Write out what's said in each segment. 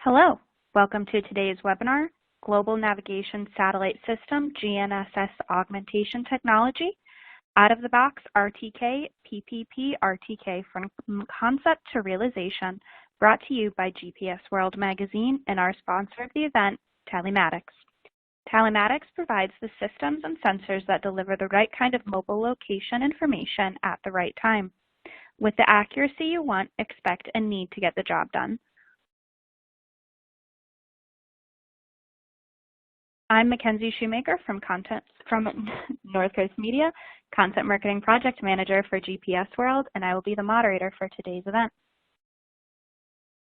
Hello, welcome to today's webinar, Global Navigation Satellite System GNSS Augmentation Technology, Out of the Box RTK, PPP, RTK from Concept to Realization, brought to you by GPS World Magazine and our sponsor of the event, Tallymatics. Tallymatics provides the systems and sensors that deliver the right kind of mobile location information at the right time. With the accuracy you want, expect, and need to get the job done. I'm Mackenzie Shoemaker from North Coast Media, Content Marketing Project Manager for GPS World, and I will be the moderator for today's event.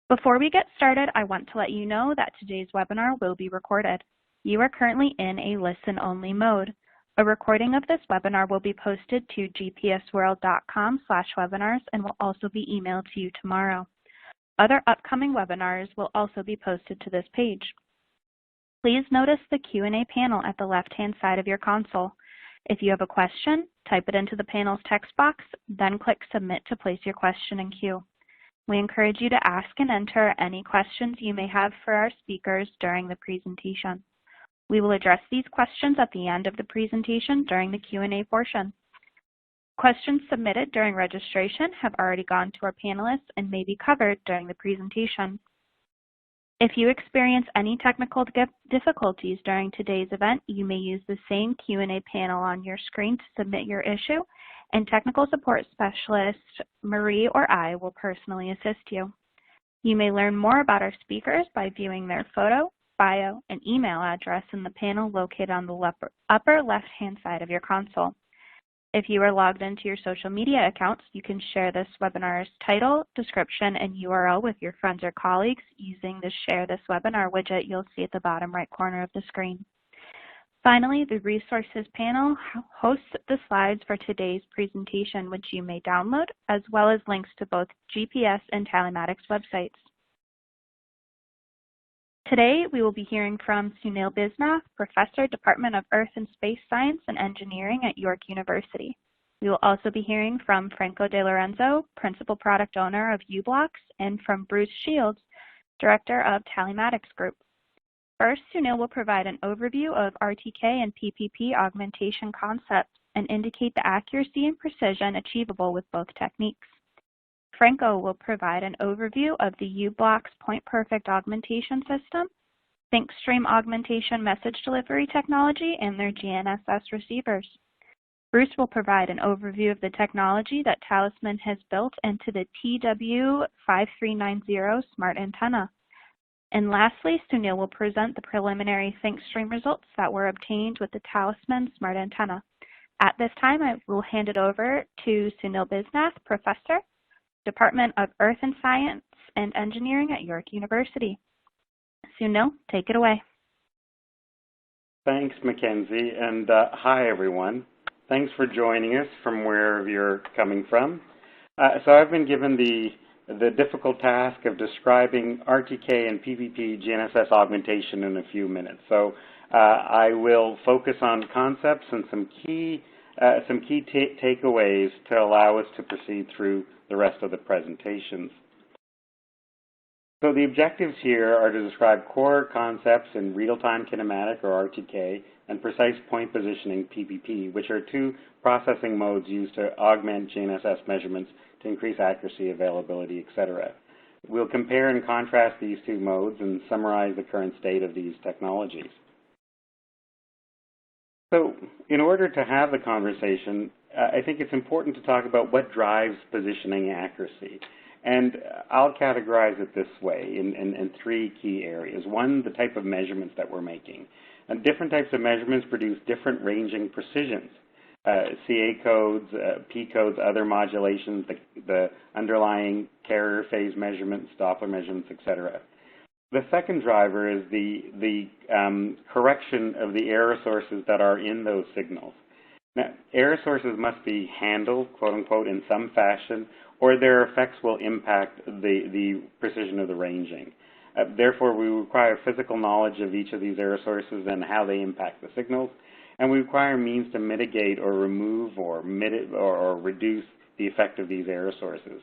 Before we get started, I want to let you know that today's webinar will be recorded. You are currently in a listen-only mode. A recording of this webinar will be posted to gpsworld.com/webinars and will also be emailed to you tomorrow. Other upcoming webinars will also be posted to this page. Please notice the Q&A panel at the left-hand side of your console. If you have a question, type it into the panel's text box, then click Submit to place your question in queue. We encourage you to ask and enter any questions you may have for our speakers during the presentation. We will address these questions at the end of the presentation during the Q&A portion. Questions submitted during registration have already gone to our panelists and may be covered during the presentation. If you experience any technical difficulties during today's event, you may use the same Q&A panel on your screen to submit your issue, and technical support specialist Marie or I will personally assist you. You may learn more about our speakers by viewing their photo, bio, and email address in the panel located on the upper left-hand side of your console. If you are logged into your social media accounts, you can share this webinar's title, description, and URL with your friends or colleagues using the Share This Webinar widget you'll see at the bottom right corner of the screen. Finally, the Resources panel hosts the slides for today's presentation, which you may download, as well as links to both GPS and Tallymatics websites. Today, we will be hearing from Sunil Bisnath, Professor, Department of Earth and Space Science and Engineering at York University. We will also be hearing from Franco De Lorenzo, Principal Product Owner of u-blox, and from Bruce Shields, Director of Tallymatics Group. First, Sunil will provide an overview of RTK and PPP augmentation concepts and indicate the accuracy and precision achievable with both techniques. Franco will provide an overview of the u-blox PointPerfect augmentation system, ThinkStream augmentation message delivery technology, and their GNSS receivers. Bruce will provide an overview of the technology that Tallysman has built into the TW5390 Smart Antenna. And lastly, Sunil will present the preliminary ThinkStream results that were obtained with the Tallysman Smart Antenna. At this time, I will hand it over to Sunil Bisnath, Professor, Department of Earth and Science and Engineering at York University. Sunil, take it away. Thanks, Mackenzie, and hi, everyone. Thanks for joining us from wherever you're coming from. So I've been given the difficult task of describing RTK and PPP GNSS augmentation in a few minutes. So I will focus on concepts and some key takeaways to allow us to proceed through the rest of the presentations. So the objectives here are to describe core concepts in real-time kinematic, or RTK, and precise point positioning, PPP, which are two processing modes used to augment GNSS measurements to increase accuracy, availability, etc. We'll compare and contrast these two modes and summarize the current state of these technologies. So in order to have the conversation, I think it's important to talk about what drives positioning accuracy. And I'll categorize it this way in three key areas. One, the type of measurements that we're making. And different types of measurements produce different ranging precisions. CA codes, P codes, other modulations, the underlying carrier phase measurements, Doppler measurements, etc. The second driver is the correction of the error sources that are in those signals. Now, error sources must be handled, quote unquote, in some fashion, or their effects will impact the precision of the ranging. Therefore, we require physical knowledge of each of these error sources and how they impact the signals, and we require means to mitigate or remove or reduce the effect of these error sources.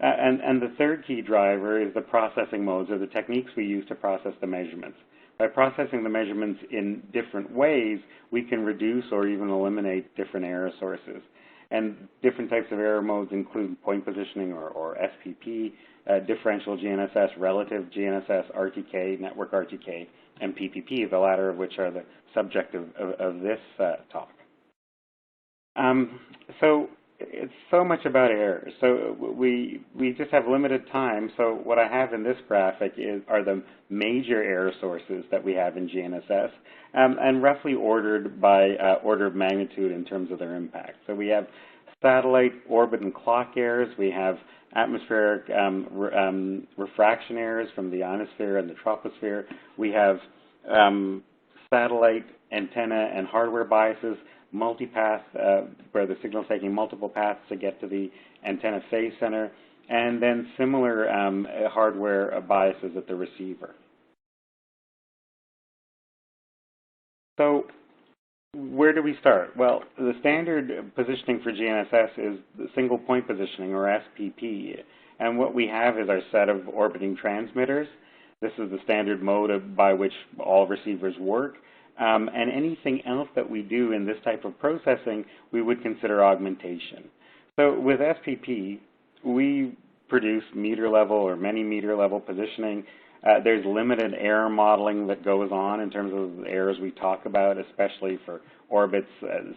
And the third key driver is the processing modes, or the techniques we use to process the measurements. By processing the measurements in different ways, we can reduce or even eliminate different error sources. And different types of error modes include point positioning or SPP, differential GNSS, relative GNSS, RTK, network RTK, and PPP, the latter of which are the subject of this talk. So it's so much about errors. So we just have limited time. So what I have in this graphic are the major error sources that we have in GNSS, and roughly ordered by order of magnitude in terms of their impact. So we have satellite orbit and clock errors. We have atmospheric refraction errors from the ionosphere and the troposphere. We have satellite antenna and hardware biases, multipath, where the signal is taking multiple paths to get to the antenna phase center, and then similar hardware biases at the receiver. So where do we start? Well, the standard positioning for GNSS is the single point positioning, or SPP, and what we have is our set of orbiting transmitters. This is the standard mode by which all receivers work. And anything else that we do in this type of processing, we would consider augmentation. So with SPP, we produce meter level or many meter level positioning. There's limited error modeling that goes on in terms of the errors we talk about, especially for orbits,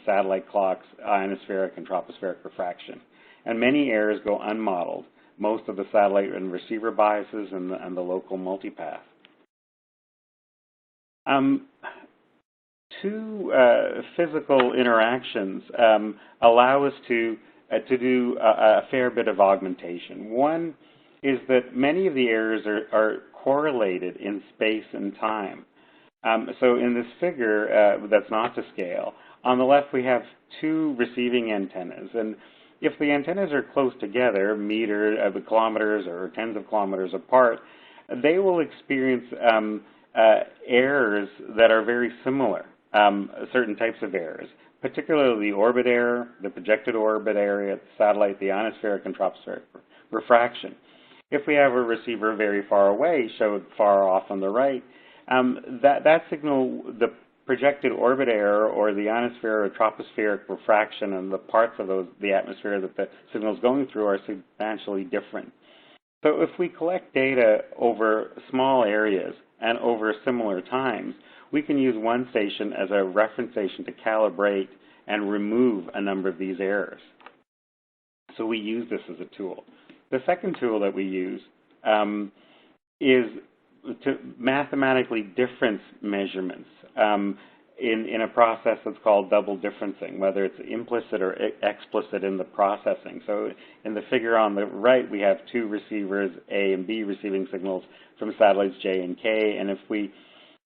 satellite clocks, ionospheric and tropospheric refraction. And many errors go unmodeled, most of the satellite and receiver biases and the local multipath. Two physical interactions allow us to do a fair bit of augmentation. One is that many of the errors are correlated in space and time. So in this figure, that's not to scale, on the left we have two receiving antennas. And if the antennas are close together, kilometers or tens of kilometers apart, they will experience errors that are very similar. Certain types of errors, particularly the orbit error, the projected orbit area, the satellite, the ionospheric and tropospheric refraction. If we have a receiver very far away, showed far off on the right, that signal, the projected orbit error or the ionosphere or tropospheric refraction and the parts of the atmosphere that the signal is going through are substantially different. So if we collect data over small areas and over similar times, we can use one station as a reference station to calibrate and remove a number of these errors. So we use this as a tool. The second tool that we use is to mathematically difference measurements in a process that's called double differencing, whether it's implicit or explicit in the processing. So in the figure on the right, we have two receivers, A and B, receiving signals from satellites J and K, and if we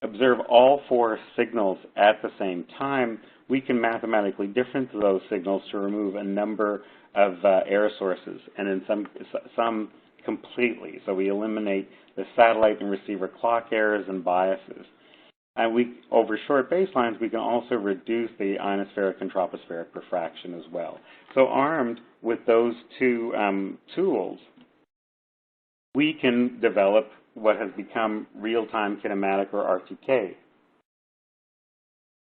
observe all four signals at the same time, we can mathematically difference those signals to remove a number of error sources, and in some completely. So we eliminate the satellite and receiver clock errors and biases. And over short baselines, we can also reduce the ionospheric and tropospheric refraction as well. So armed with those two tools, we can develop what has become real-time kinematic, or RTK.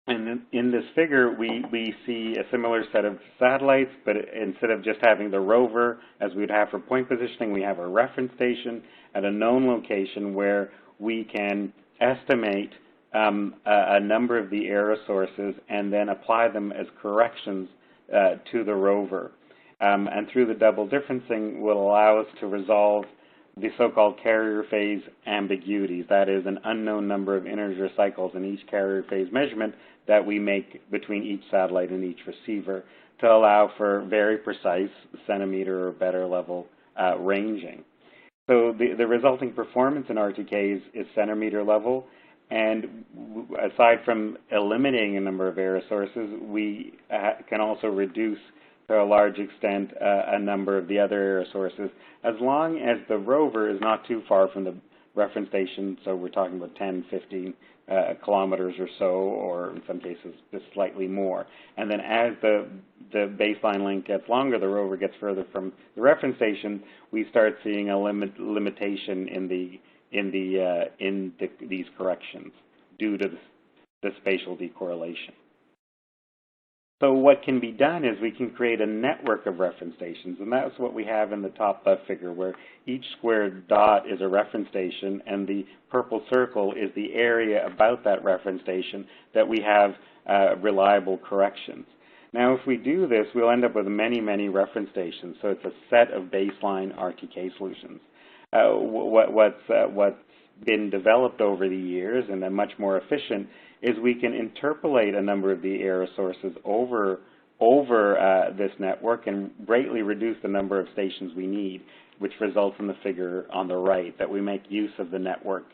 And in this figure, we see a similar set of satellites, but instead of just having the rover, as we'd have for point positioning, we have a reference station at a known location where we can estimate a number of the error sources and then apply them as corrections to the rover. And through the double differencing will allow us to resolve the so-called carrier phase ambiguities. That is, an unknown number of integer cycles in each carrier phase measurement that we make between each satellite and each receiver to allow for very precise centimeter or better level ranging. So the resulting performance in RTK is centimeter level, and aside from eliminating a number of error sources, we can also reduce to a large extent a number of the other error sources, as long as the rover is not too far from the reference station. So we're talking about 10, 15 kilometers or so, or in some cases just slightly more. And then as the baseline length gets longer, the rover gets further from the reference station, we start seeing a limitation in these corrections due to the spatial decorrelation. So what can be done is we can create a network of reference stations, and that's what we have in the top left figure, where each squared dot is a reference station, and the purple circle is the area about that reference station that we have reliable corrections. Now, if we do this, we'll end up with many, many reference stations. So it's a set of baseline RTK solutions. What's been developed over the years, and then much more efficient, is we can interpolate a number of the error sources over this network and greatly reduce the number of stations we need, which results in the figure on the right, that we make use of the network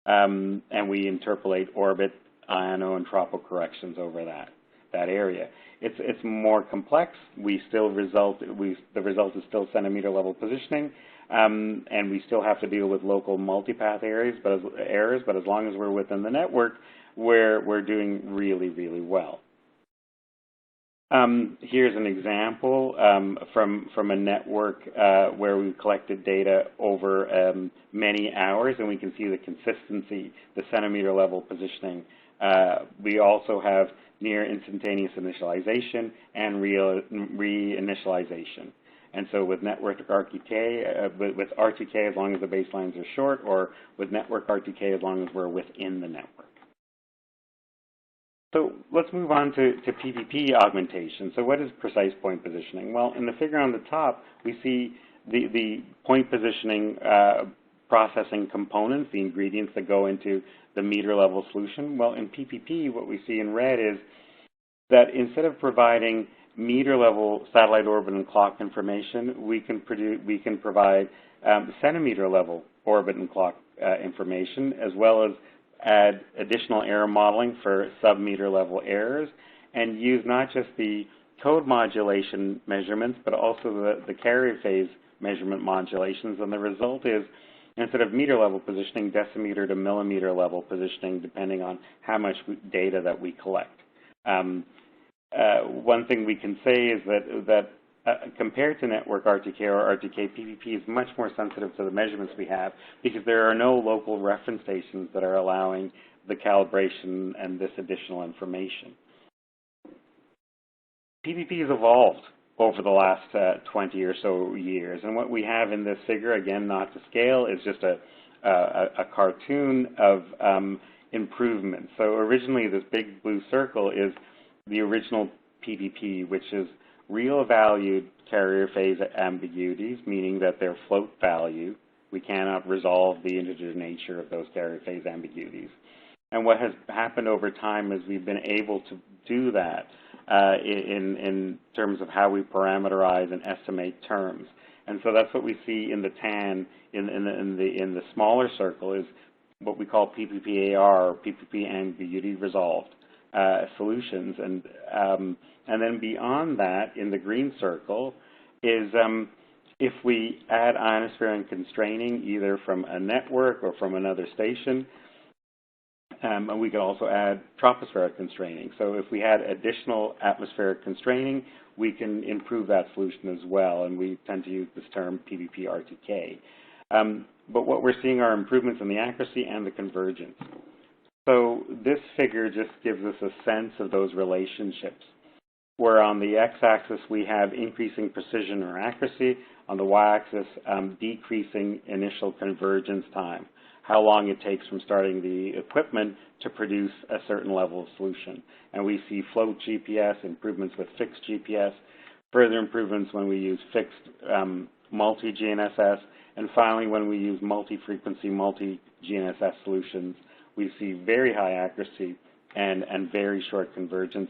and we interpolate orbit, ionotropic corrections over that area. It's more complex. The result is still centimeter level positioning, and we still have to deal with local multipath errors, but as long as we're within the network, we're doing really, really well. Here's an example from a network where we collected data over many hours, and we can see the consistency, the centimeter level positioning. We also have near instantaneous initialization and reinitialization. And so with network RTK, with RTK as long as the baselines are short, or with network RTK as long as we're within the network. So let's move on to PPP augmentation. So what is precise point positioning? Well, in the figure on the top, we see the point positioning processing components, the ingredients that go into the meter level solution. Well, in PPP, what we see in red is that instead of providing meter level satellite orbit and clock information, we can provide centimeter level orbit and clock information, as well as add additional error modeling for sub-meter level errors, and use not just the code modulation measurements, but also the carrier phase measurement modulations. And the result is, instead of meter level positioning, decimeter to millimeter level positioning, depending on how much data that we collect. One thing we can say is that compared to network RTK or RTK, PPP is much more sensitive to the measurements we have, because there are no local reference stations that are allowing the calibration and this additional information. PPP has evolved over the last 20 or so years, and what we have in this figure, again, not to scale, is just a cartoon of improvements. So originally, this big blue circle is the original PPP, which is real valued carrier phase ambiguities, meaning that they're float value. We cannot resolve the integer nature of those carrier phase ambiguities. And what has happened over time is we've been able to do that in terms of how we parameterize and estimate terms. And so that's what we see in the tan in the smaller circle is what we call PPP-AR, or PPP ambiguity resolved solutions. And then beyond that, in the green circle, is if we add ionospheric constraining either from a network or from another station, and we can also add tropospheric constraining. So if we had additional atmospheric constraining, we can improve that solution as well, and we tend to use this term PPP-RTK. But what we're seeing are improvements in the accuracy and the convergence. So this figure just gives us a sense of those relationships, where on the x-axis we have increasing precision or accuracy, on the y-axis decreasing initial convergence time, how long it takes from starting the equipment to produce a certain level of solution. And we see float GPS, improvements with fixed GPS, further improvements when we use fixed multi-GNSS, and finally when we use multi-frequency, multi-GNSS solutions, we see very high accuracy and very short convergence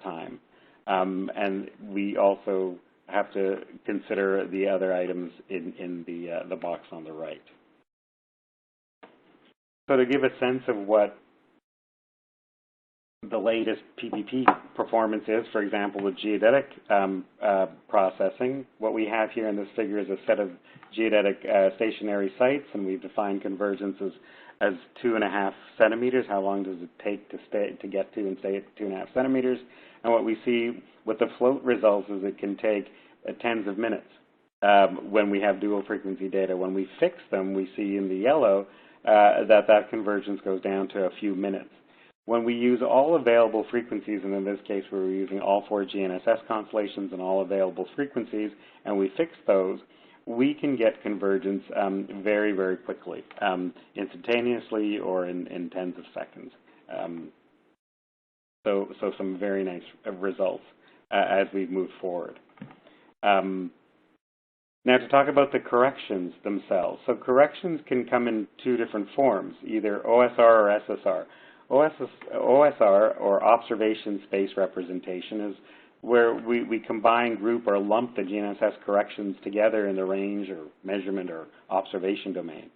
time. And we also have to consider the other items in the box on the right. So to give a sense of what the latest PPP performance is, for example, with geodetic processing. What we have here in this figure is a set of geodetic stationary sites, and we've defined convergence as 2.5 centimeters. How long does it take to get to and stay at 2.5 centimeters? And what we see with the float results is it can take tens of minutes when we have dual frequency data. When we fix them, we see in the yellow that convergence goes down to a few minutes. When we use all available frequencies, and in this case we're using all 4 GNSS constellations and all available frequencies, and we fix those, we can get convergence very, very quickly, instantaneously or in tens of seconds. So some very nice results as we move forward. Now to talk about the corrections themselves. So corrections can come in 2 different forms, either OSR or SSR. OSR, or observation space representation, is where we combine, group, or lump the GNSS corrections together in the range or measurement or observation domain.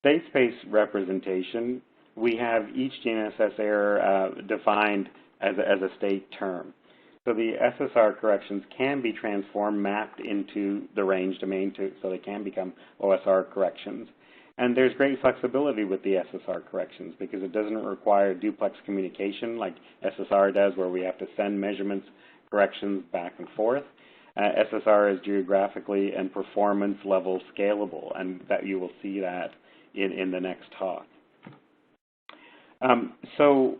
State space representation, we have each GNSS error defined as a state term. So the SSR corrections can be transformed, mapped into the range domain, so they can become OSR corrections. And there's great flexibility with the SSR corrections because it doesn't require duplex communication like SSR does, where we have to send measurements, corrections back and forth. SSR is geographically and performance level scalable, and that you will see that in the next talk. So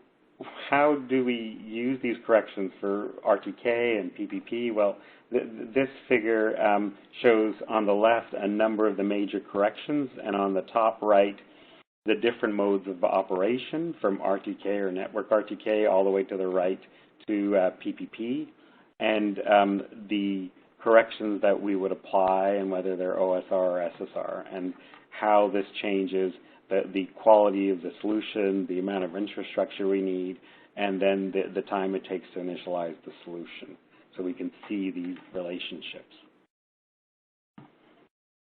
how do we use these corrections for RTK and PPP? Well, this figure shows on the left a number of the major corrections, and on the top right the different modes of operation from RTK or network RTK all the way to the right to PPP, and the corrections that we would apply and whether they're OSR or SSR, and how this changes the quality of the solution, the amount of infrastructure we need, and then the time it takes to initialize the solution. So we can see these relationships.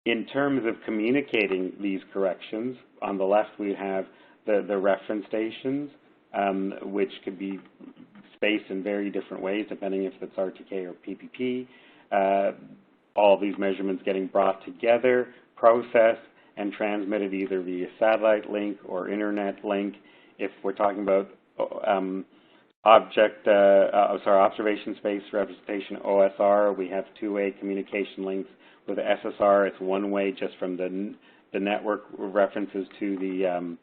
In terms of communicating these corrections, on the left we have the reference stations, which could be spaced in very different ways depending if it's RTK or PPP. All of these measurements getting brought together, processed, and transmitted either via satellite link or internet link. If we're talking about observation space representation, OSR, we have 2-way communication links. With SSR, it's 1-way just from the network references to the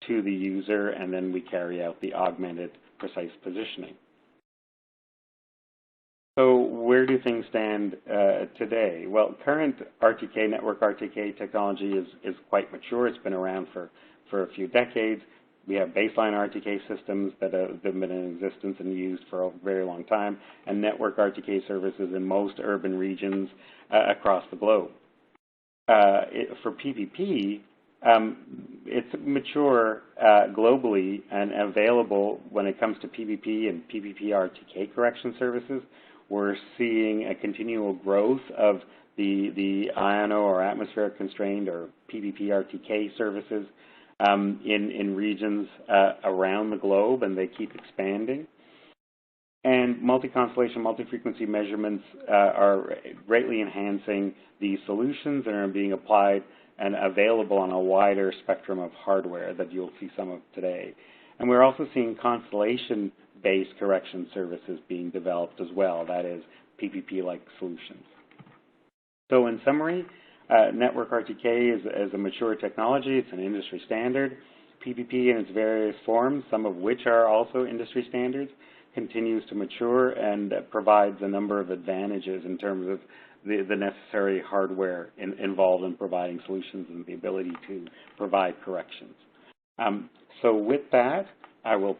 user, and then we carry out the augmented precise positioning. So where do things stand today? Well, current RTK, network RTK technology is quite mature. It's been around for a few decades. We have baseline RTK systems that have been in existence and used for a very long time, and network RTK services in most urban regions across the globe. For PPP, it's mature globally and available when it comes to PPP and PPP RTK correction services. We're seeing a continual growth of the IONO or atmospheric constrained or PPP RTK services in regions around the globe, and they keep expanding. And multi-constellation, multi-frequency measurements are greatly enhancing these solutions and are being applied and available on a wider spectrum of hardware that you'll see some of today. And we're also seeing constellation-based correction services being developed as well, that is PPP-like solutions. So in summary, network RTK is a mature technology. It's an industry standard. PPP in its various forms, some of which are also industry standards, continues to mature and provides a number of advantages in terms of the necessary hardware involved in providing solutions and the ability to provide corrections. So with that, I will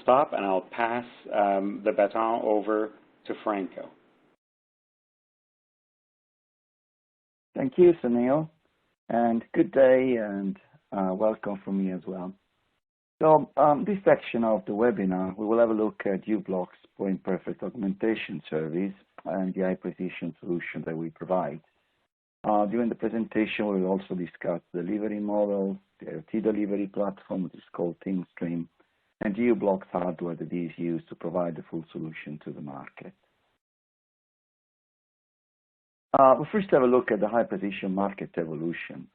stop and I'll pass the baton over to Franco. Thank you, Sunil, and good day and welcome from me as well. So this section of the webinar, we will have a look at u-blox PointPerfect augmentation service and the high precision solution that we provide. During the presentation, we will also discuss the delivery model, the IoT delivery platform, which is called TeamStream, and the u-blox hardware that is used to provide the full solution to the market. We'll first have a look at the high-precision market evolution.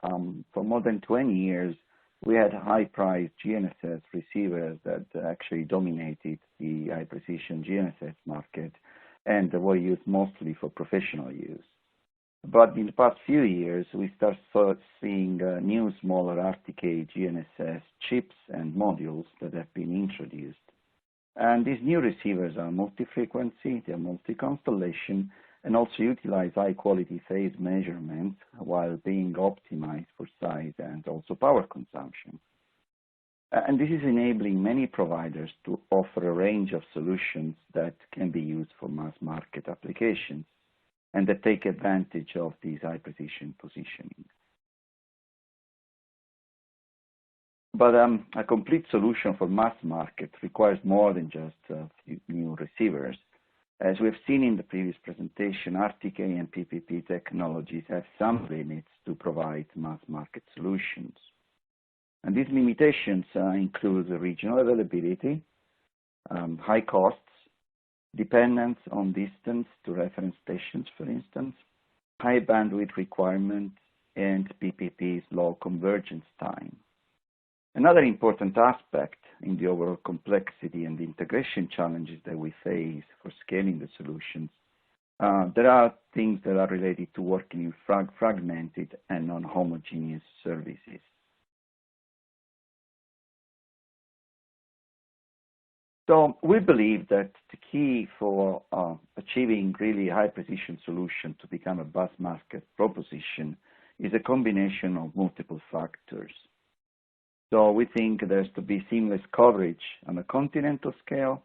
For more than 20 years, we had high-priced GNSS receivers that actually dominated the high-precision GNSS market and were used mostly for professional use. But in the past few years, we start seeing new smaller RTK GNSS chips and modules that have been introduced. And these new receivers are multi-frequency, they're multi-constellation, and also utilize high-quality phase measurements while being optimized for size and also power consumption. And this is enabling many providers to offer a range of solutions that can be used for mass market applications and that take advantage of these high-precision positioning. But a complete solution for mass market requires more than just a few new receivers. As we've seen in the previous presentation, RTK and PPP technologies have some limits to provide mass market solutions. And these limitations include the regional availability, high costs, dependence on distance to reference stations, for instance, high bandwidth requirements, and PPP's low convergence time. Another important aspect in the overall complexity and the integration challenges that we face for scaling the solutions, there are things that are related to working in fragmented and non-homogeneous services. So we believe that the key for achieving really high-precision solution to become a mass market proposition is a combination of multiple factors. So we think there's to be seamless coverage on a continental scale.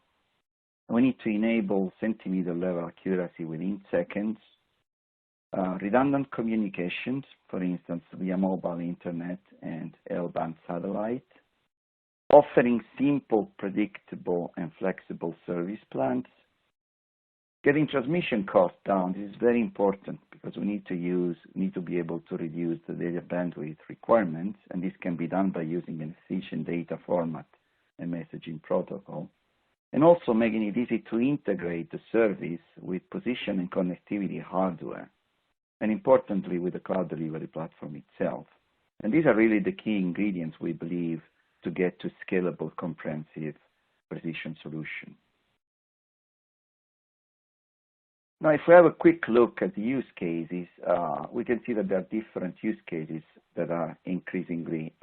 We need to enable centimeter level accuracy within seconds, redundant communications, for instance, via mobile internet and L-band satellite, offering simple, predictable, and flexible service plans. Getting transmission costs down is very important because we need to be able to reduce the data bandwidth requirements, and this can be done by using an efficient data format and messaging protocol, and also making it easy to integrate the service with position and connectivity hardware, and importantly with the cloud delivery platform itself. And these are really the key ingredients, we believe, to get to scalable, comprehensive precision solution. Now, if we have a quick look at the use cases, we can see that there are different use cases that are increasingly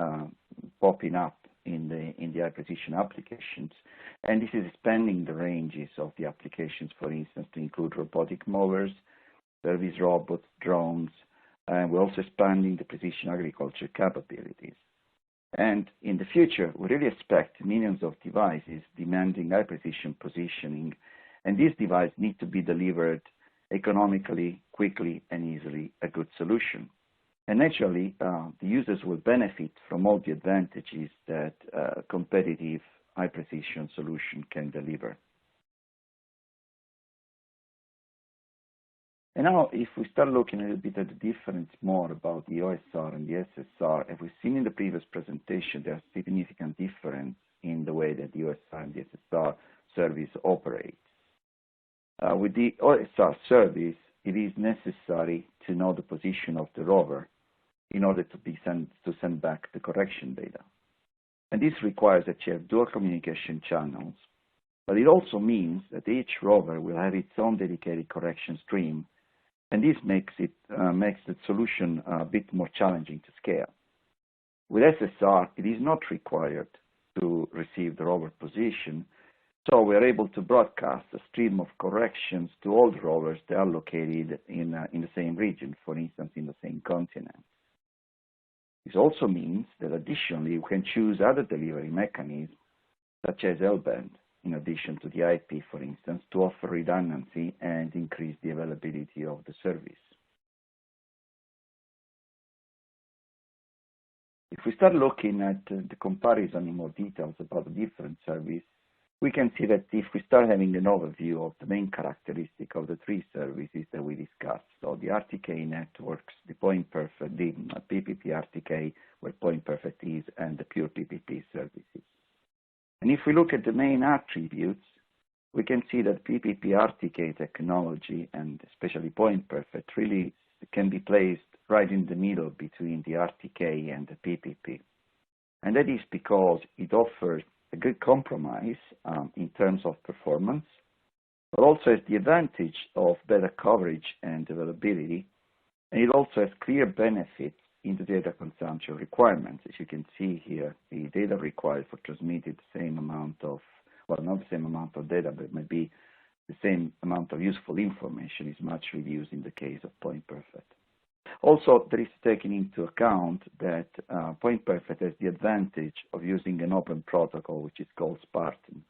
popping up in the high precision applications. And this is expanding the ranges of the applications, for instance, to include robotic mowers, service robots, drones, and we're also expanding the precision agriculture capabilities. And in the future, we really expect millions of devices demanding high precision positioning, and these devices need to be delivered economically, quickly, and easily, a good solution. And naturally, the users will benefit from all the advantages that a competitive high precision solution can deliver. And now, if we start looking a little bit at the difference more about the OSR and the SSR, as we've seen in the previous presentation, there's significant difference in the way that the OSR and the SSR service operates. With the OSR service, it is necessary to know the position of the rover in order to send back the correction data. And this requires that you have dual communication channels, but it also means that each rover will have its own dedicated correction stream, and this makes the solution a bit more challenging to scale. With SSR, it is not required to receive the rover position, so we are able to broadcast a stream of corrections to all the rovers that are located in the same region, for instance, in the same continent. This also means that additionally, we can choose other delivery mechanisms, such as L-band, in addition to the IP, for instance, to offer redundancy and increase the availability of the service. If we start looking at the comparison in more details about the different services, we can see that if we start having an overview of the main characteristic of the three services that we discussed, so the RTK networks, the PointPerfect, the PPP RTK, where PointPerfect is, and the pure PPP services. And if we look at the main attributes, we can see that PPP RTK technology, and especially PointPerfect, really can be placed right in the middle between the RTK and the PPP. And that is because it offers a good compromise in terms of performance, but also has the advantage of better coverage and availability, and it also has clear benefits in the data consumption requirements. As you can see here, the data required for transmitting the same amount of, well, not the same amount of data, but maybe the same amount of useful information is much reduced in the case of PointPerfect. Also, there is taken into account that PointPerfect has the advantage of using an open protocol, which is called Spartan,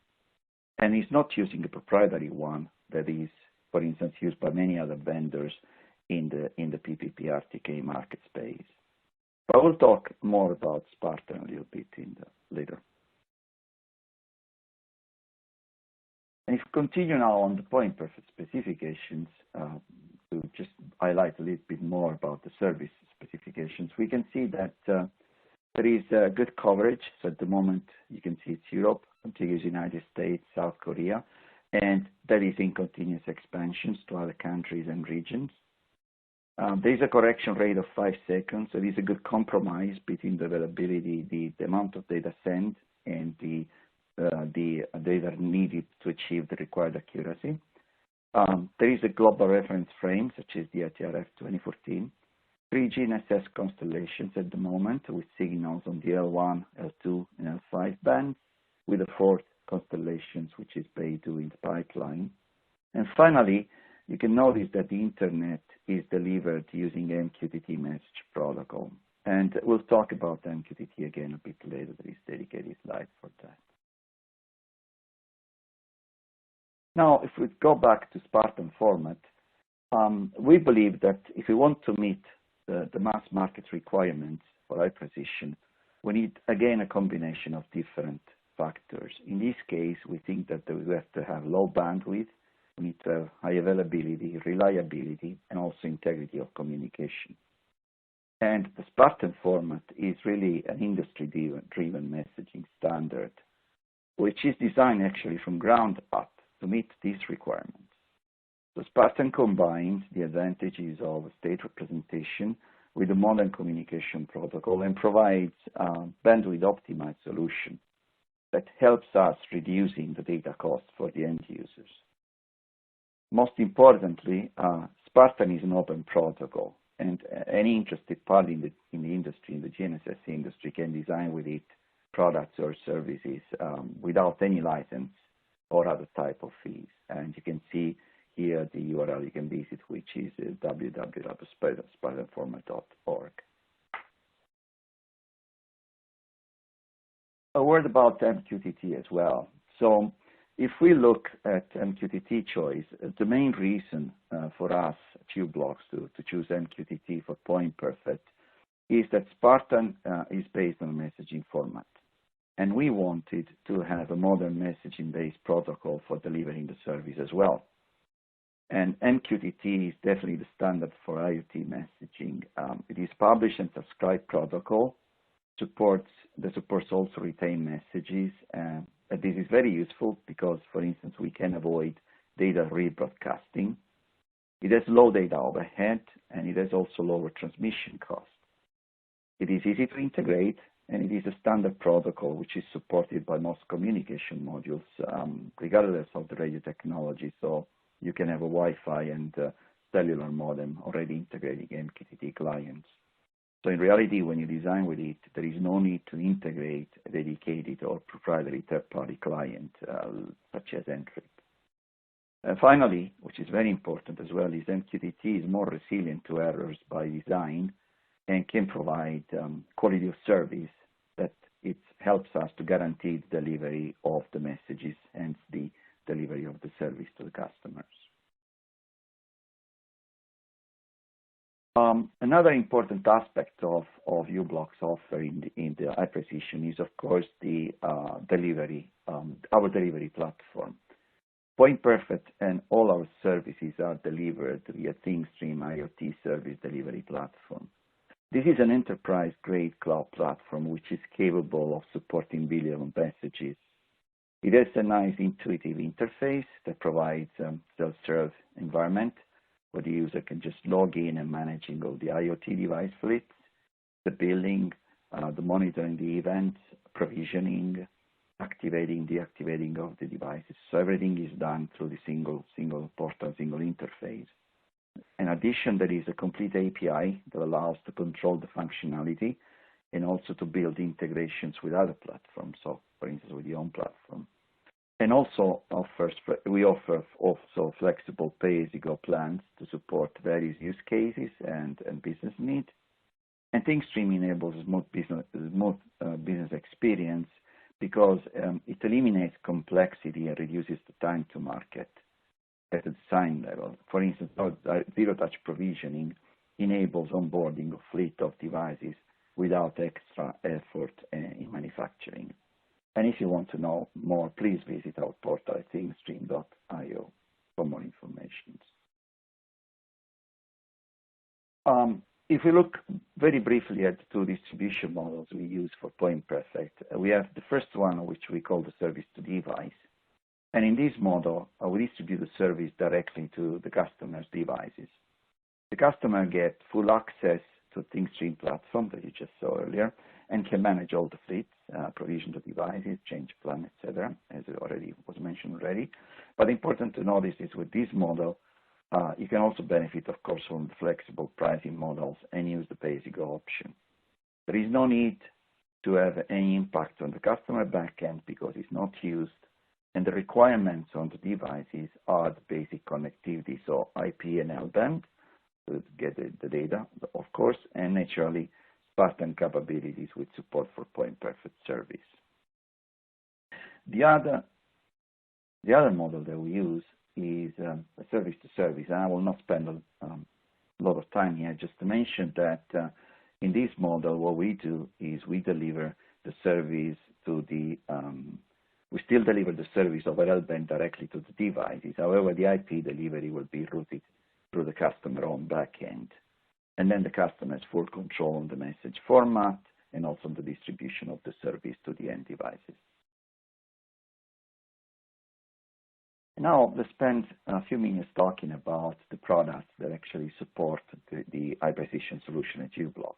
and is not using a proprietary one that is, for instance, used by many other vendors in the PPP RTK market space. But I will talk more about Spartan a little bit later. And if we continue now on the PointPerfect specifications, to just highlight a little bit more about the service specifications, we can see that there is good coverage. So at the moment, you can see it's Europe, contiguous United States, South Korea, and that is in continuous expansions to other countries and regions. There is a correction rate of 5 seconds, so it is a good compromise between the availability, the amount of data sent, and the data needed to achieve the required accuracy. There is a global reference frame, such as the ITRF 2014, 3 GNSS constellations at the moment, with signals on the L1, L2, and L5 bands, with a 4th constellations, which is Bay2 in the pipeline. And finally, you can notice that the internet is delivered using MQTT message protocol. And we'll talk about MQTT again a bit later. There is a dedicated slide for that. Now, if we go back to Spartan format, we believe that if we want to meet the mass market requirements for high precision, we need, again, a combination of different factors. In this case, we think that we have to have low bandwidth, we need to have high availability, reliability, and also integrity of communication. And the Spartan format is really an industry-driven messaging standard, which is designed actually from ground up to meet these requirements. So Spartan combines the advantages of state representation with a modern communication protocol and provides a bandwidth-optimized solution that helps us reducing the data cost for the end users. Most importantly, Spartan is an open protocol, and any interested party in the industry, in the GNSS industry, can design with it products or services without any license or other type of fees. And you can see here the URL you can visit, which is www.spartanformat.org. A word about MQTT as well. So if we look at MQTT choice, the main reason for us at u-blox to choose MQTT for PointPerfect is that Spartan is based on a messaging format. And we wanted to have a modern messaging-based protocol for delivering the service as well. And MQTT is definitely the standard for IoT messaging. It is published and subscribed protocol, that supports also retained messages. This is very useful because, for instance, we can avoid data rebroadcasting. It has low data overhead, and it has also lower transmission cost. It is easy to integrate, and it is a standard protocol which is supported by most communication modules, regardless of the radio technology. So you can have a Wi-Fi and cellular modem already integrating MQTT clients. So in reality, when you design with it, there is no need to integrate a dedicated or proprietary third-party client, such as Encrypt. Finally, which is very important as well, is MQTT is more resilient to errors by design and can provide quality of service that it helps us to guarantee the delivery of the messages, hence the delivery of the service to the customers. Another important aspect of u-blox offering in the high precision is, of course, the delivery, our delivery platform. PointPerfect and all our services are delivered via ThinkStream IoT service delivery platform. This is an enterprise-grade cloud platform which is capable of supporting billions of messages It has a nice intuitive interface that provides self-serve environment where the user can just log in and managing all the IoT device fleets, the billing, the monitoring the events, provisioning, activating, deactivating of the devices. So everything is done through the single portal, single interface. In addition, there is a complete API that allows to control the functionality and also to build integrations with other platforms, so for instance with your own platform. And also we offer also flexible pay-as-you-go plans to support various use cases and business needs. And ThinkStream enables a smooth business experience because it eliminates complexity and reduces the time to market at the design level. For instance, zero-touch provisioning enables onboarding of fleet of devices without extra effort in manufacturing. And if you want to know more, please visit our portal at thinkstream.io for more information. If we look very briefly at the two distribution models we use for PointPerfect, we have the first one, which we call the service to device. And in this model, we distribute the service directly to the customer's devices. The customer gets full access to ThinkStream platform that you just saw earlier and can manage all the fleets, provision the devices, change plan, etc., as it already was mentioned already. But important to notice is with this model, you can also benefit, of course, from the flexible pricing models and use the pay-as-you-go option. There is no need to have any impact on the customer backend because it's not used, and the requirements on the devices are the basic connectivity, so IP and L-band to get the data, of course, and naturally Spartan capabilities with support for PointPerfect service. The other model that we use is a service to service, and I will not spend a lot of time here just to mention that in this model what we do is we deliver the service to the we still deliver the service over L-band directly to the devices. However, the IP delivery will be routed through the customer own backend. And then the customer has full control on the message format and also the distribution of the service to the end devices. Now let's spend a few minutes talking about the products that actually support the high-precision solution at u-blox.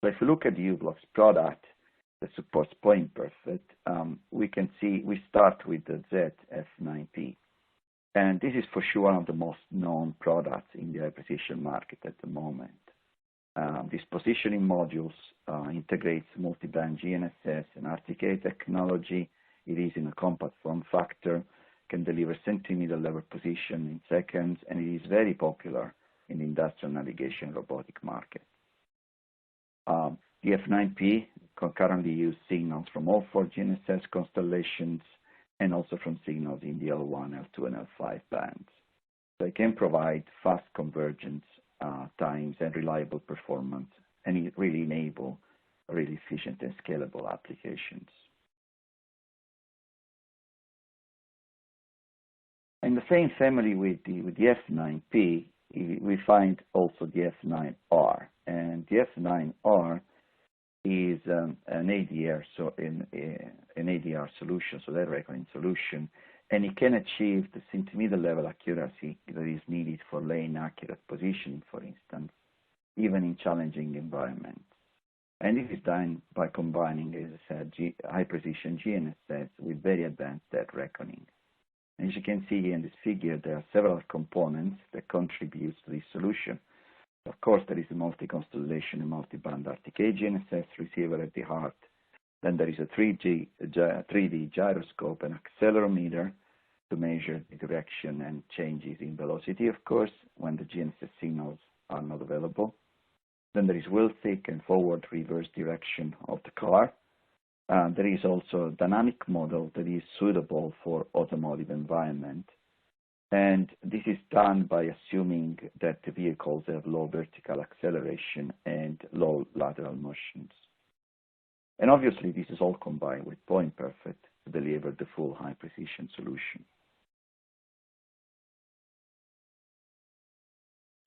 So if you look at the u-blox product that supports PointPerfect, we can see we start with the ZF9P. And this is for sure one of the most known products in the high-precision market at the moment. These positioning modules integrates multi-band GNSS and RTK technology. It is in a compact form factor, can deliver centimeter level position in seconds, and it is very popular in the industrial navigation robotic market. The F9P currently use signals from all 4 GNSS constellations and also from signals in the L1, L2, and L5 bands. So it can provide fast convergence times and reliable performance, and it really enable really efficient and scalable applications. In the same family with the F9P, we find also the F9R, and the F9R is an ADR, so an ADR solution, so that reckoning solution, and it can achieve the centimeter level accuracy that is needed for lane accurate positioning, for instance, even in challenging environments. And this is done by combining, as I said, high precision GNSS with very advanced dead reckoning. And as you can see here in this figure, there are several components that contribute to this solution. Of course, there is a multi-constellation and multi-band RTK GNSS receiver at the heart. Then there is a 3D gyroscope and accelerometer to measure the direction and changes in velocity, of course, when the GNSS signals are not available. Then there is wheel thick and forward reverse direction of the car. There is also a dynamic model that is suitable for automotive environment. And this is done by assuming that the vehicles have low vertical acceleration and low lateral motions. And obviously, this is all combined with PointPerfect to deliver the full high-precision solution.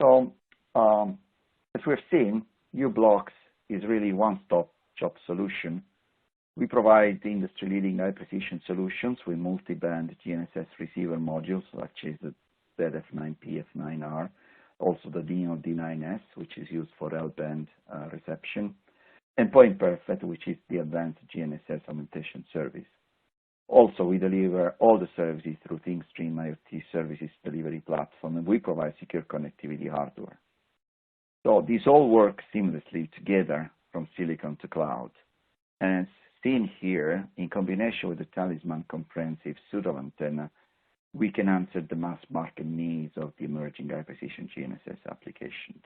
So, as we've seen, u-blox is really one-stop shop solution We provide industry-leading high-precision solutions with multi-band GNSS receiver modules, such as the ZF9P, F9R, also the Neo D9S, which is used for L-band reception, and PointPerfect, which is the advanced GNSS augmentation service. Also, we deliver all the services through ThinkStream IoT services delivery platform, and we provide secure connectivity hardware. So these all work seamlessly together from silicon to cloud. And as seen here, in combination with the Talisman comprehensive pseudo antenna, we can answer the mass market needs of the emerging high-precision GNSS applications.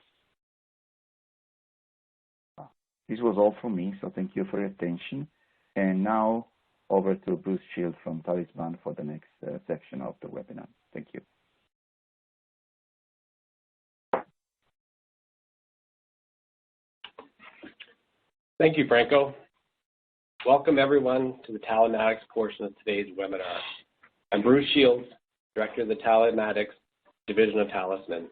This was all from me, so thank you for your attention. And now over to Bruce Shield from Talisman for the next section of the webinar. Thank you. Thank you, Franco. Welcome everyone to the Tallymatics portion of today's webinar. I'm Bruce Shields, Director of the Tallymatics Division of Talisman.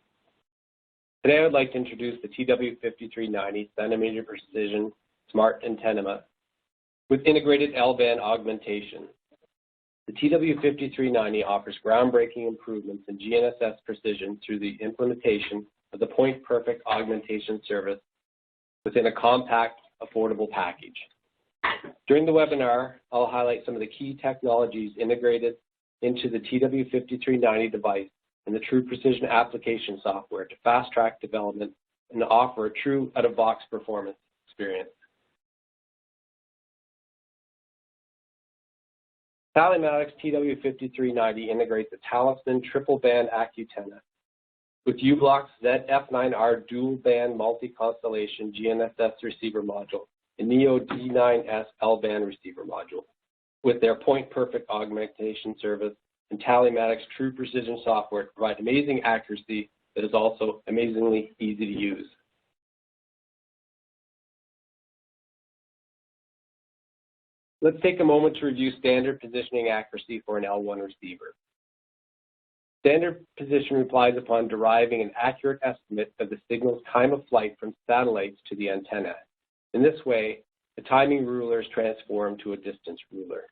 Today I would like to introduce the TW5390 centimeter precision Smart Antenna with integrated L-band augmentation. The TW5390 offers groundbreaking improvements in GNSS precision through the implementation of the PointPerfect augmentation service within a compact, affordable package. During the webinar, I'll highlight some of the key technologies integrated into the TW5390 device and the True Precision application software to fast-track development and offer a true out-of-box performance experience. Tallymatics TW5390 integrates a Talisman triple-band Accutenna with u-blox ZF9R dual-band multi-constellation GNSS receiver module and Neo D9S L-band receiver module with their PointPerfect augmentation service and Tallymatics True Precision software to provide amazing accuracy that is also amazingly easy to use. Let's take a moment to review standard positioning accuracy for an L1 receiver. Standard position relies upon deriving an accurate estimate of the signal's time of flight from satellites to the antenna. In this way, the timing ruler is transformed to a distance ruler.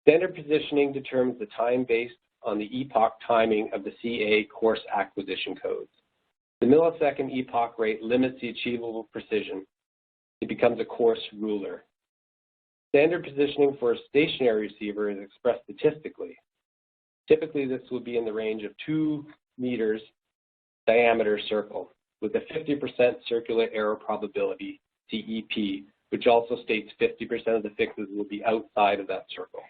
Standard positioning determines the time based on the epoch timing of the CA course acquisition codes. The millisecond epoch rate limits the achievable precision. It becomes a course ruler. Standard positioning for a stationary receiver is expressed statistically. Typically, this would be in the range of 2 meters diameter circle with a 50% circular error probability, CEP, which also states 50% of the fixes will be outside of that circle.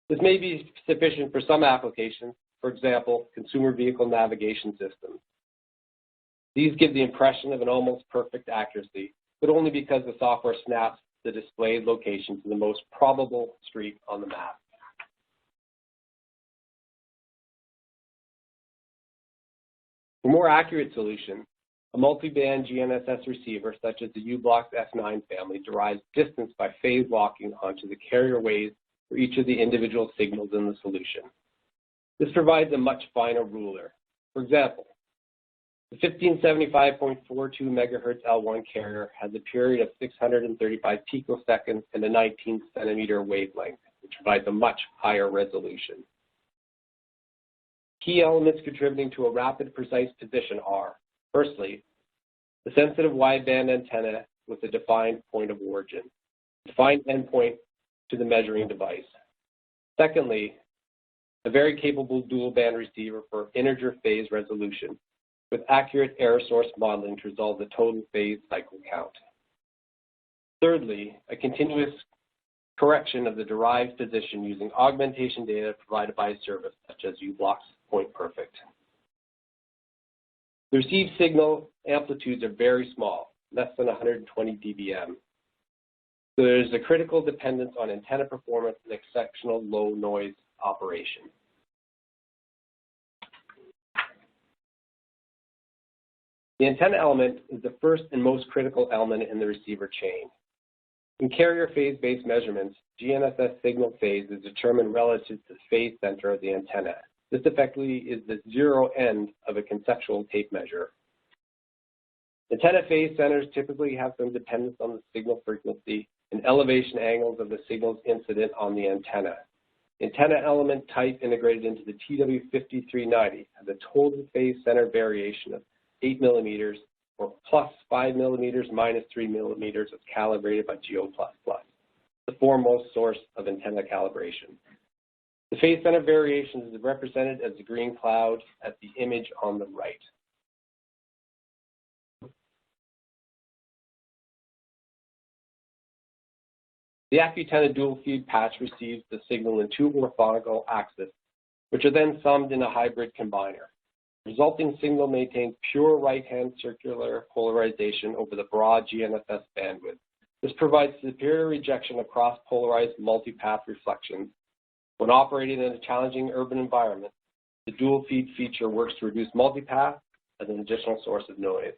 This may be sufficient for some applications, for example, consumer vehicle navigation systems. These give the impression of an almost perfect accuracy, but only because the software snaps the displayed location to the most probable street on the map. For more accurate solution, a multi-band GNSS receiver such as the u-blox S9 family derives distance by phase locking onto the carrier waves for each of the individual signals in the solution. This provides a much finer ruler. For example, the 1575.42 megahertz L1 carrier has a period of 635 picoseconds and a 19 centimeter wavelength, which provides a much higher resolution. Key elements contributing to a rapid, precise position are, firstly, the sensitive wideband antenna with a defined point of origin, defined endpoint to the measuring device. Secondly, a very capable dual band receiver for integer phase resolution with accurate error source modeling to resolve the total phase cycle count. Thirdly, a continuous correction of the derived position using augmentation data provided by a service such as u-blox PointPerfect. The received signal amplitudes are very small, less than 120 dBm. So there's a critical dependence on antenna performance and exceptional low noise operation. The antenna element is the first and most critical element in the receiver chain. In carrier phase-based measurements, GNSS signal phase is determined relative to the phase center of the antenna. This effectively is the zero end of a conceptual tape measure. Antenna phase centers typically have some dependence on the signal frequency and elevation angles of the signals incident on the antenna. Antenna element type integrated into the TW5390 has a total phase center variation of 8 millimeters or plus 5 millimeters minus 3 millimeters as calibrated by Geo++, the foremost source of antenna calibration. The phase center variation is represented as the green cloud at the image on the right. The Accutenna dual feed patch receives the signal in two orthogonal axes, which are then summed in a hybrid combiner. The resulting signal maintains pure right-hand circular polarization over the broad GNSS bandwidth. This provides superior rejection of cross-polarized multipath reflections. When operating in a challenging urban environment, the dual feed feature works to reduce multipath as an additional source of noise.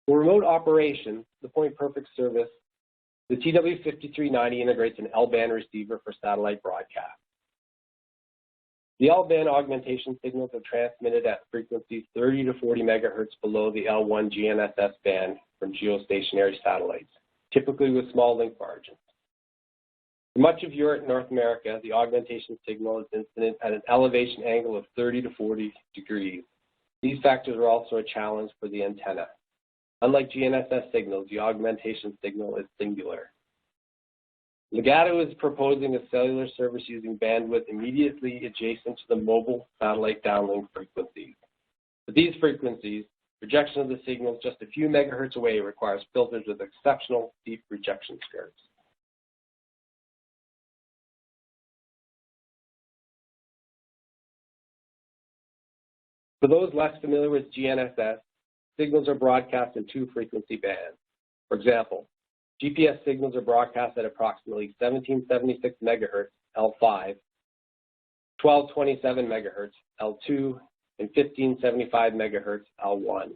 For remote operation, the PointPerfect service, the TW5390 integrates an L-band receiver for satellite broadcast. The L-band augmentation signals are transmitted at frequencies 30 to 40 megahertz below the L1 GNSS band from geostationary satellites, typically with small link margins. For much of Europe and North America, the augmentation signal is incident at an elevation angle of 30 to 40 degrees. These factors are also a challenge for the antenna. Unlike GNSS signals, the augmentation signal is singular. Legato is proposing a cellular service using bandwidth immediately adjacent to the mobile satellite downlink frequencies. For these frequencies, rejection of the signal just a few megahertz away requires filters with exceptional deep rejection skirts. For those less familiar with GNSS, signals are broadcast in two frequency bands. For example, GPS signals are broadcast at approximately 1776 megahertz, L5, 1227 megahertz, L2, and 1575 megahertz, L1.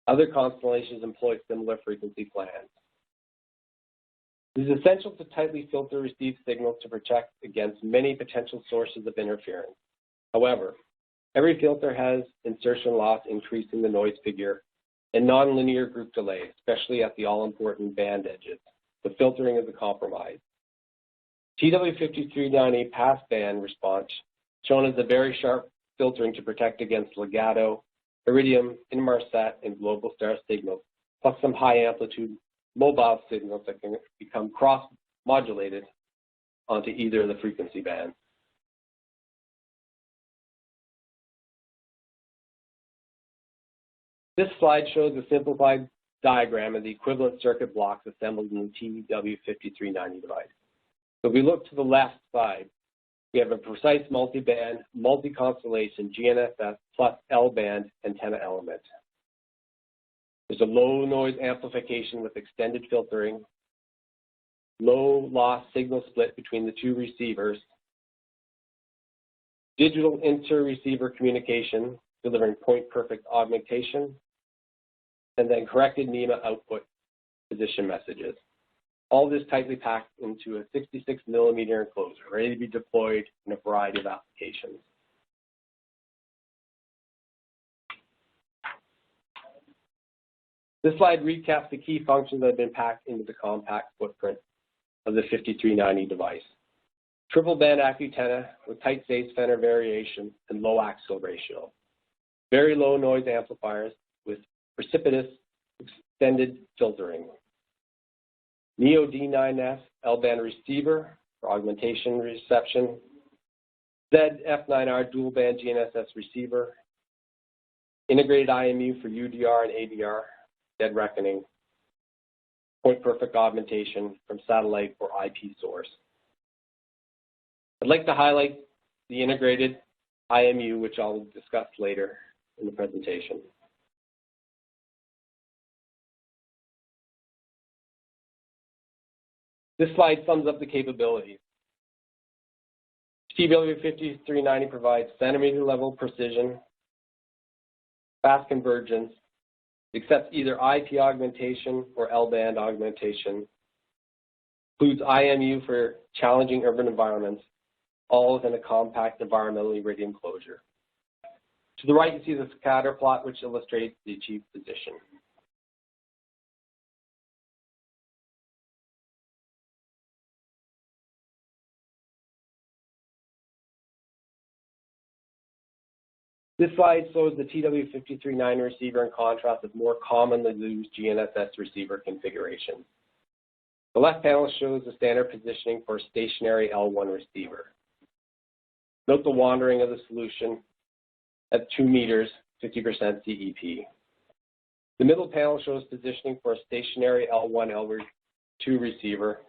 Other constellations employ similar frequency plans. It is essential to tightly filter received signals to protect against many potential sources of interference. However, every filter has insertion loss increasing the noise figure and nonlinear group delay, especially at the all-important band edges. The filtering is a compromise. TW5390 passband response, shown as a very sharp filtering to protect against Legato, Iridium, Inmarsat, and Globalstar signals, plus some high-amplitude mobile signals that can become cross-modulated onto either of the frequency bands. This slide shows a simplified diagram of the equivalent circuit blocks assembled in the TW5390 device. So if we look to the left side, we have a precise multi-band, multi-constellation GNSS plus L-band antenna element. There's a low noise amplification with extended filtering, low loss signal split between the two receivers, digital inter-receiver communication delivering PointPerfect augmentation, and then corrected NEMA output position messages. All this tightly packed into a 66 millimeter enclosure, ready to be deployed in a variety of applications. This slide recaps the key functions that have been packed into the compact footprint of the 5390 device. Triple band Accutenna with tight phase center variation and low axial ratio. Very low noise amplifiers with precipitous extended filtering. Neo D9S L-band receiver for augmentation reception. ZF9R dual band GNSS receiver. Integrated IMU for UDR and ADR, dead reckoning. PointPerfect augmentation from satellite or IP source. I'd like to highlight the integrated IMU, which I'll discuss later in the presentation. This slide sums up the capabilities. TW5390 provides centimeter level precision, fast convergence, accepts either IP augmentation or L-band augmentation, includes IMU for challenging urban environments, all within a compact environmentally ready enclosure. To the right, you see the scatter plot, which illustrates the achieved position. This slide shows the TW5390 receiver in contrast with more commonly used GNSS receiver configurations. The left panel shows the standard positioning for a stationary L1 receiver. Note the wandering of the solution at 2 meters, 50% CEP. The middle panel shows positioning for a stationary L1, L2 receiver.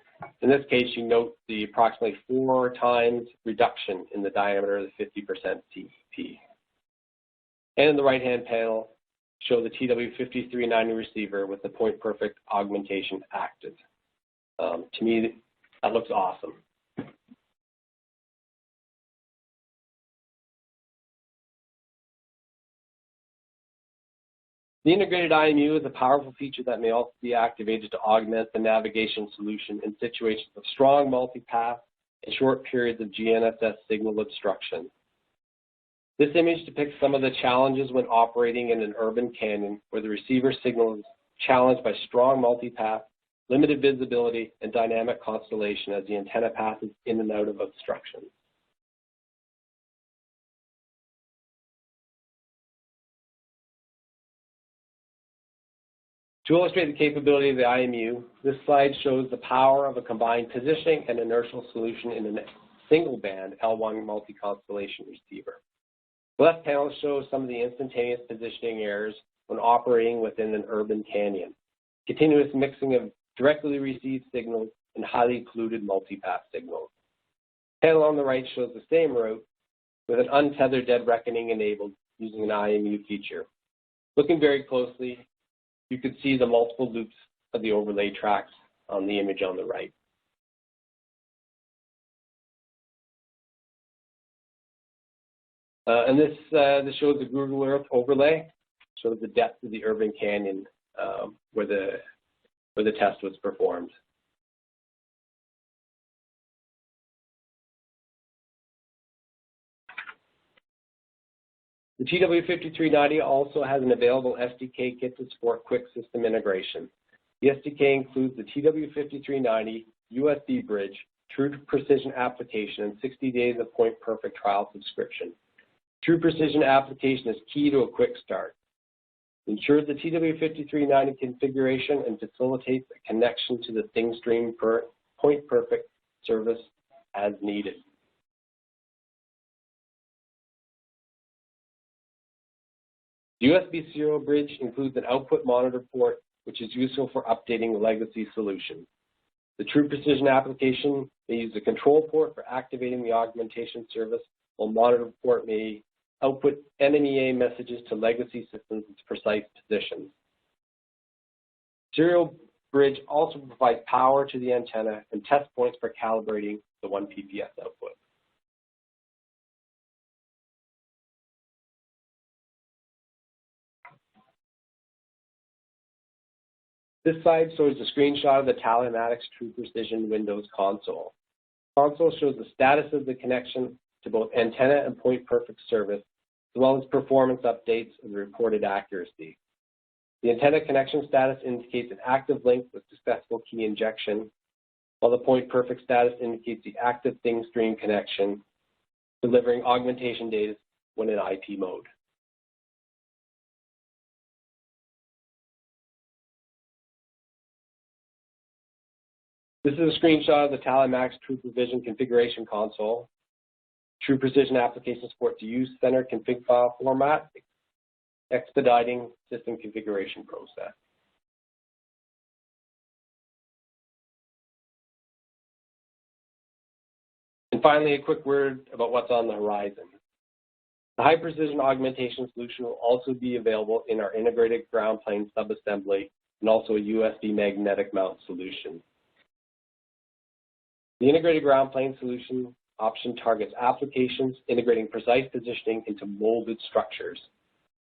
In this case, you note the approximately 4 times reduction in the diameter of the 50% CEP. And in the right-hand panel, show the TW5390 receiver with the PointPerfect augmentation active. To me, that looks awesome. The integrated IMU is a powerful feature that may also be activated to augment the navigation solution in situations of strong multipath and short periods of GNSS signal obstruction. This image depicts some of the challenges when operating in an urban canyon where the receiver signal is challenged by strong multipath, limited visibility, and dynamic constellation as the antenna passes in and out of obstructions. To illustrate the capability of the IMU, this slide shows the power of a combined positioning and inertial solution in a single-band L1 multi-constellation receiver. The left panel shows some of the instantaneous positioning errors when operating within an urban canyon, continuous mixing of directly received signals and highly polluted multipath signals. The panel on the right shows the same route with an untethered dead reckoning enabled using an IMU feature. Looking very closely, you can see the multiple loops of the overlay tracks on the image on the right. And this shows the Google Earth overlay, shows the depth of the urban canyon where the test was performed. The TW5390 also has an available SDK kit to support quick system integration. The SDK includes the TW5390 USB bridge, true precision application, and 60 days of PointPerfect trial subscription. True precision application is key to a quick start. It ensures the TW5390 configuration and facilitates a connection to the ThingStream PointPerfect service as needed. The USB serial bridge includes an output monitor port, which is useful for updating the legacy solution. The True Precision application may use the control port for activating the augmentation service, while monitor port may output NMEA messages to legacy systems with precise positions. Serial bridge also provides power to the antenna and test points for calibrating the 1 PPS output. This slide shows a screenshot of the Tallymatics True Precision Windows console. The console shows the status of the connection to both antenna and PointPerfect service, as well as performance updates of the reported accuracy. The antenna connection status indicates an active link with successful key injection, while the PointPerfect status indicates the active ThingStream connection, delivering augmentation data when in IP mode. This is a screenshot of the Tallymatics True Precision configuration console. True Precision application supports the use center config file format, expediting system configuration process. And finally, a quick word about what's on the horizon. The high precision augmentation solution will also be available in our integrated ground plane subassembly and also a USB magnetic mount solution. The integrated ground plane solution option targets applications integrating precise positioning into molded structures.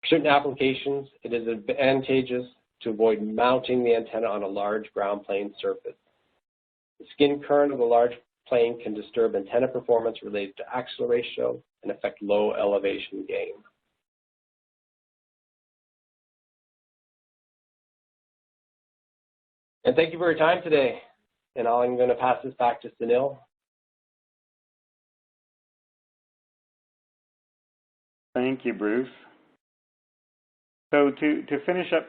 For certain applications, it is advantageous to avoid mounting the antenna on a large ground plane surface. The skin current of a large plane can disturb antenna performance related to axial ratio and affect low elevation gain. And thank you for your time today. And I'm going to pass this back to Sunil. Thank you, Bruce. So to finish up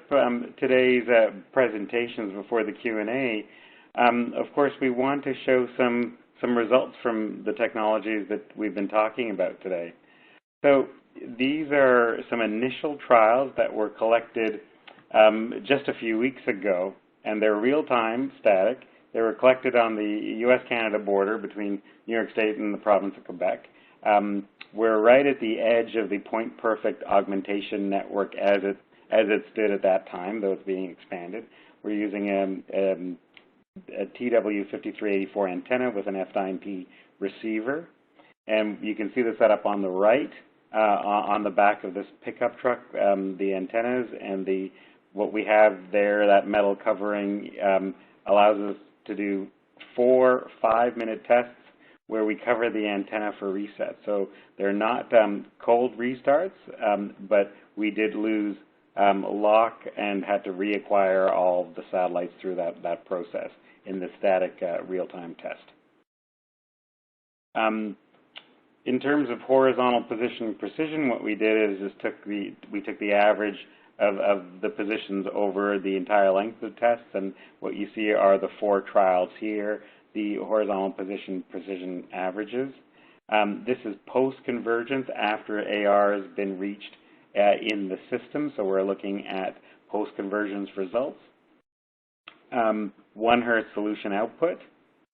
today's presentations before the Q&A, of course, we want to show some results from the technologies that we've been talking about today. So these are some initial trials that were collected just a few weeks ago, and they're real-time static. They were collected on the U.S.-Canada border between New York State and the province of Quebec. We're right at the edge of the PointPerfect augmentation network as it stood at that time, though it's being expanded. We're using a TW5390 antenna with an F9P receiver. And you can see the setup on the right, on the back of this pickup truck, the antennas and what we have there, that metal covering, allows us to do 4 5-minute tests where we cover the antenna for reset. So they're not cold restarts, but we did lose lock and had to reacquire all of the satellites through that process in the static real-time test. In terms of horizontal position precision, what we did is we took the average of the positions over the entire length of the tests, and what you see are the 4 trials here, the horizontal position precision averages. This is post-convergence after AR has been reached in the system, so we're looking at post-convergence results. 1 Hz solution output,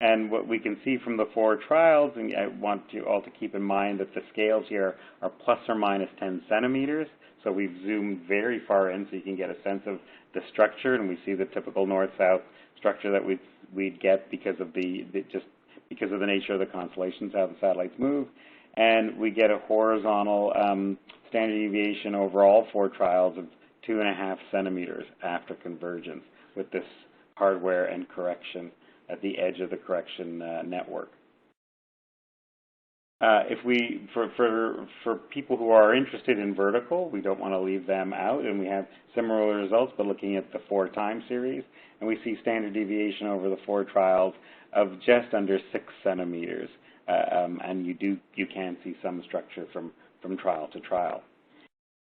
and what we can see from the 4 trials, and I want you all to keep in mind that the scales here are plus or minus 10 centimeters, so we've zoomed very far in so you can get a sense of the structure, and we see the typical north-south structure that we'd get because of the nature of the constellations, how the satellites move, and we get a horizontal standard deviation over all 4 trials of 2.5 centimeters after convergence with this hardware and correction at the edge of the correction network. For people who are interested in vertical, we don't want to leave them out, and we have similar results, but looking at the 4 time series, and we see standard deviation over the 4 trials of just under 6 centimeters, and you can see some structure from trial to trial.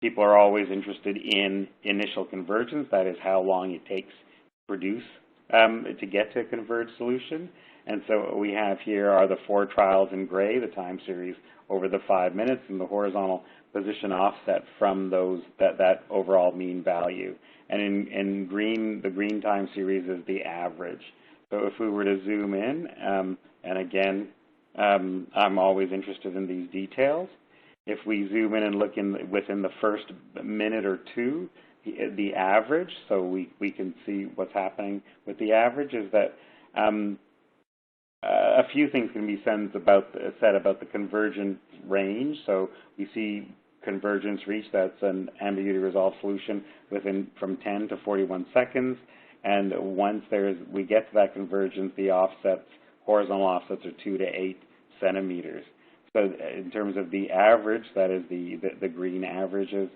People are always interested in initial convergence, that is how long it takes to produce to get to a converged solution. And so what we have here are the 4 trials in gray, the time series over the 5 minutes, and the horizontal position offset from that overall mean value. And in green, the green time series is the average. So if we were to zoom in, and again, I'm always interested in these details. If we zoom in and look within the first minute or 2, the average, so we can see what's happening with the average, is that a few things can be said about the convergent range. So we see convergence reached, that's an ambiguity resolved solution from 10 to 41 seconds. And once we get to that convergence, the horizontal offsets are 2 to 8 centimeters. So in terms of the average, that is the green averages,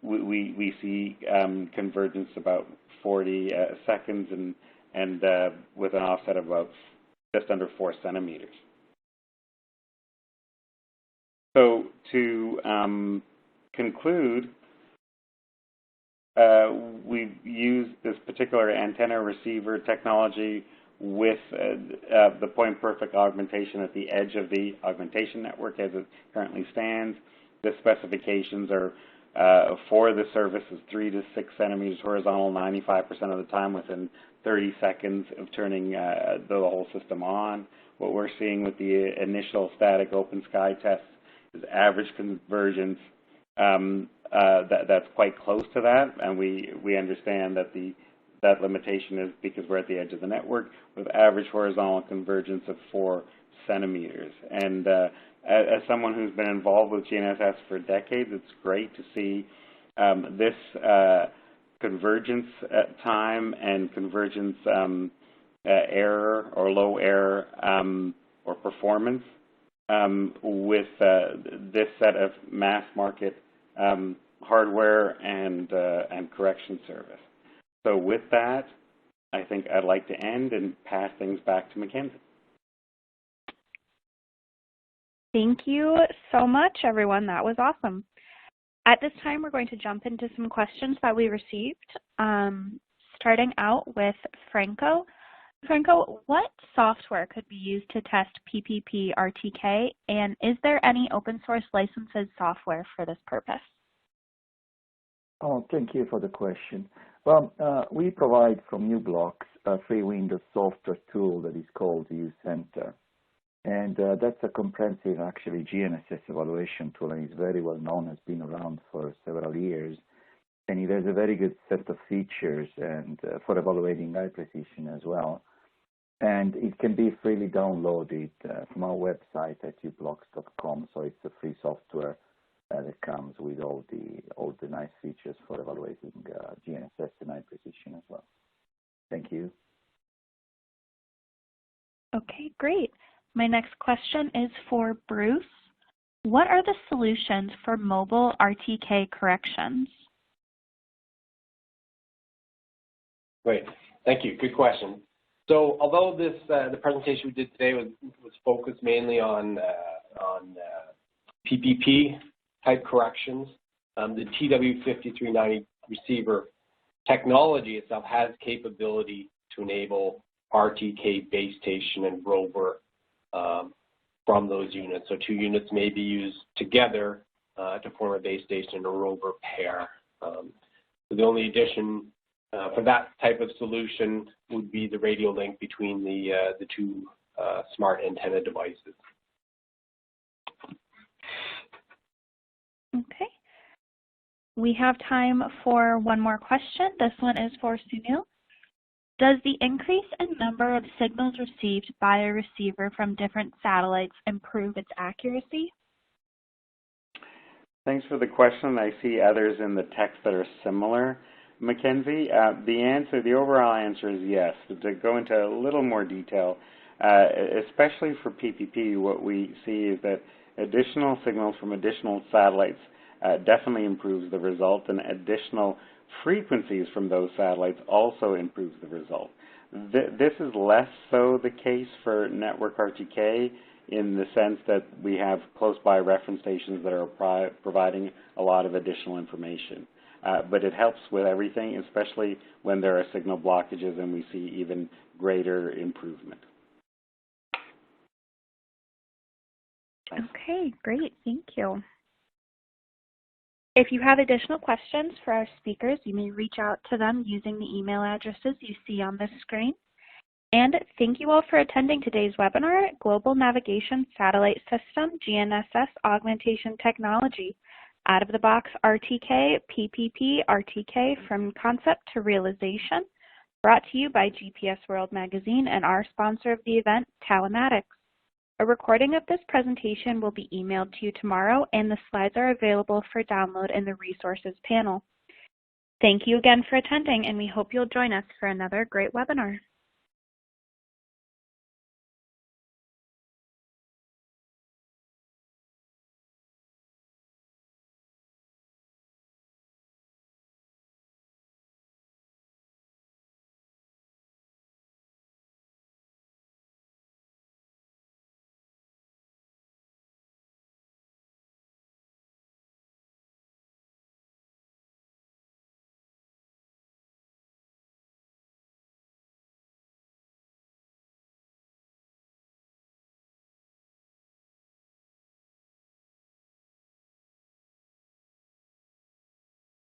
we see convergence about 40 seconds and with an offset of about just under 4 centimeters. So to conclude, we've used this particular antenna receiver technology with the PointPerfect augmentation at the edge of the augmentation network as it currently stands. The specifications are for the service is 3 to 6 centimeters horizontal 95% of the time within 30 seconds of turning the whole system on. What we're seeing with the initial static open sky tests is average convergence that's quite close to that, and we understand that that limitation is because we're at the edge of the network with average horizontal convergence of 4 centimeters. And as someone who's been involved with GNSS for decades, it's great to see this convergence time and convergence error or low error or performance with this set of mass market hardware and correction service. So with that, I think I'd like to end and pass things back to Mackenzie. Thank you so much, everyone. That was awesome. At this time, we're going to jump into some questions that we received, starting out with Franco. Franco, what software could be used to test PPP RTK, and is there any open source licensed software for this purpose? Oh, thank you for the question. Well, we provide from u-blox a free Windows software tool that is called u-center. And that's a comprehensive, actually, GNSS evaluation tool, and it's very well known, has been around for several years. And it has a very good set of features and for evaluating high precision as well. And it can be freely downloaded from our website at u-blox.com. So it's a free software that comes with all the nice features for evaluating GNSS and high precision as well. Thank you. Okay, great. My next question is for Bruce. What are the solutions for mobile RTK corrections? Great, thank you. Good question. So, although this the presentation we did today was focused mainly on PPP type corrections, the TW5390 receiver technology itself has capability to enable RTK base station and rover from those units. So two units may be used together to form a base station or rover pair. So the only addition for that type of solution would be the radio link between the two smart antenna devices. Okay. We have time for one more question. This one is for Sunil. Does the increase in number of signals received by a receiver from different satellites improve its accuracy? Thanks for the question. I see others in the text that are similar. Mackenzie, the overall answer is yes. To go into a little more detail, especially for PPP, what we see is that additional signals from additional satellites definitely improves the result, and additional frequencies from those satellites also improves the result. This is less so the case for network RTK in the sense that we have close by reference stations that are providing a lot of additional information. But it helps with everything, especially when there are signal blockages and we see even greater improvement. Okay, great. Thank you. If you have additional questions for our speakers, you may reach out to them using the email addresses you see on this screen. And thank you all for attending today's webinar, Global Navigation Satellite System, GNSS Augmentation Technology, Out-of-the-Box RTK, PPP, RTK from Concept to Realization, brought to you by GPS World Magazine and our sponsor of the event, Tallymatics. A recording of this presentation will be emailed to you tomorrow, and the slides are available for download in the resources panel. Thank you again for attending, and we hope you'll join us for another great webinar.